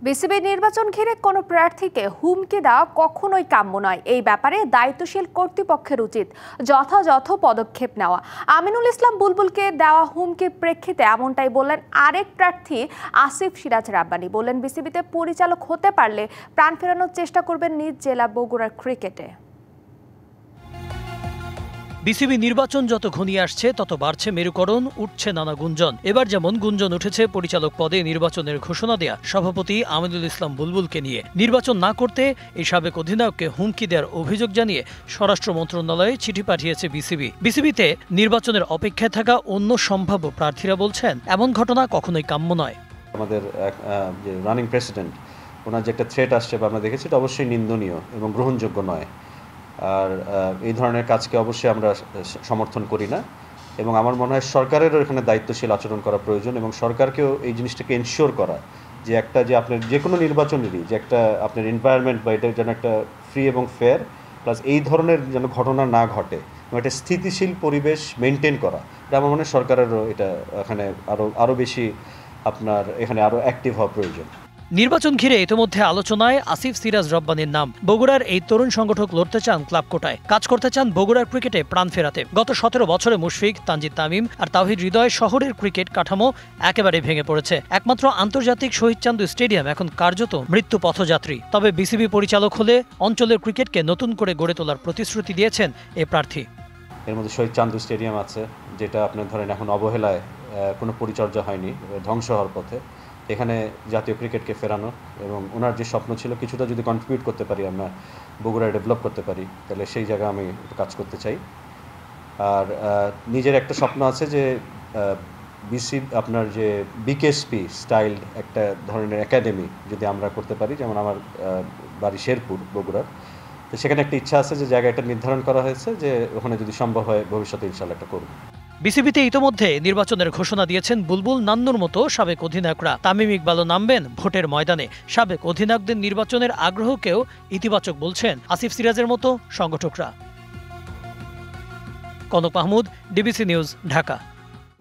BCB নির্বাচন ঘিরে কোনো প্রার্থীকে হুমকি দেওয়া কখনোই কাম্য নয়। এই ব্যাপারে দায়িত্বশীল কর্তৃপক্ষের উচিত যথাযথ পদক্ষেপ নেওয়া। আমিনুল ইসলাম বুলবুলকে দেওয়া হুমকির প্রেক্ষিতে এমনটাই বললেন আরেক প্রার্থী আসিফ সিরাজ রাব্বানী। বললেন, বিসিবিতে পরিচালক হতে পারলে প্রাণ ফেরানোর চেষ্টা করবেন নিজ জেলা বগুড়ার ক্রিকেটে। বিসিবি নির্বাচন যত ঘনিয়ে আসছে তত বাড়ছে মেরুকরণ, উঠছে নানা গুঞ্জন। এবার যেমন গুঞ্জন উঠেছে পরিচালক পদে নির্বাচনের ঘোষণা দেয়া সভাপতি আমিনুল ইসলাম বুলবুলকে নিয়ে। নির্বাচন না করতে এই সাবেক অধিনায়ককে হুমকি দেওয়ার অভিযোগ জানিয়ে স্বরাষ্ট্র মন্ত্রণালয়ে চিঠি পাঠিয়েছে বিসিবি। বিসিবিতে নির্বাচনের অপেক্ষায় থাকা অন্য সম্ভাব্য প্রার্থীরা বলছেন, এমন ঘটনা কখনোই কাম্য নয়। আমাদের যে রানিং প্রেসিডেন্ট, ওনার যে একটা থ্রেট আসছে বা আমরা দেখেছি, এটা অবশ্যই নিন্দনীয় এবং গ্রহণযোগ্য নয়। আর এই ধরনের কাজকে অবশ্যই আমরা সমর্থন করি না, এবং আমার মনে হয় সরকারেরও এখানে দায়িত্বশীল আচরণ করা প্রয়োজন, এবং সরকারকেও এই জিনিসটাকে এনশিওর করা যে একটা যে আপনার যে কোনো নির্বাচনেরই যে একটা আপনার এনভায়রনমেন্ট বা এটা যেন একটা ফ্রি এবং ফেয়ার, প্লাস এই ধরনের যেন ঘটনা না ঘটে এবং একটা স্থিতিশীল পরিবেশ মেনটেন করা, এটা আমার মনে হয় সরকারেরও এটা এখানে আরও বেশি আপনার এখানে আরও অ্যাক্টিভ হওয়া প্রয়োজন। নির্বাচন ঘিরে ইতিমধ্যে আলোচনায় আসিফ সিরাজ রাব্বানীর নাম। বগুড়ার এই তরুণ সংগঠক লড়তে চান ক্লাব কোটায়, কাজ করতে চান বগুড়ার ক্রিকেটে প্রাণ ফেরাতে। গত 17 বছরে মুশফিক, তানজিদ তামিম আর তাওহিদ হৃদয় শহরের ক্রিকেট কাঠামো একেবারে ভেঙে পড়েছে। একমাত্র আন্তর্জাতিক শহীদ চান্দু স্টেডিয়াম এখন কার্যত মৃত্যু পথযাত্রী। তবে বিসিবি পরিচালক হলে অঞ্চলের ক্রিকেটকে নতুন করে গড়ে তোলার প্রতিশ্রুতি দিয়েছেন এ প্রার্থী। এর মধ্যে শহীদ চান্দু স্টেডিয়াম আছে, যেটা আপনার ধরেন এখন অবহেলায় কোনো পরিচর্যা হয়নি, ধ্বংস হওয়ার পথে। এখানে জাতীয় ক্রিকেটকে ফেরানো এবং ওনার যে স্বপ্ন ছিল কিছুটা যদি কন্ট্রিবিউট করতে পারি, আমরা বগুড়ায় ডেভেলপ করতে পারি, তাহলে সেই জায়গায় আমি একটু কাজ করতে চাই। আর নিজের একটা স্বপ্ন আছে যে আপনার যে বিকেএসপি স্টাইল একটা ধরনের একাডেমি যদি আমরা করতে পারি, যেমন আমার বাড়ি শেরপুর বগুড়ার, তো সেখানে একটা ইচ্ছা আছে যে জায়গাটা নির্ধারণ করা হয়েছে যে ওখানে যদি সম্ভব হয় ভবিষ্যতে ইনশাআল্লাহ একটা করব। বিসিবিতে ইতোমধ্যে নির্বাচনের ঘোষণা দিয়েছেন বুলবুল, নান্নুর মতো সাবেক অধিনায়করা। তামিম ইকবালও নামবেন ভোটের ময়দানে। সাবেক অধিনায়কদের নির্বাচনের আগ্রহকেও ইতিবাচক বলছেন আসিফ সিরাজের মতো সংগঠকরা। Kanak Mahmud, DBC news, Dhaka.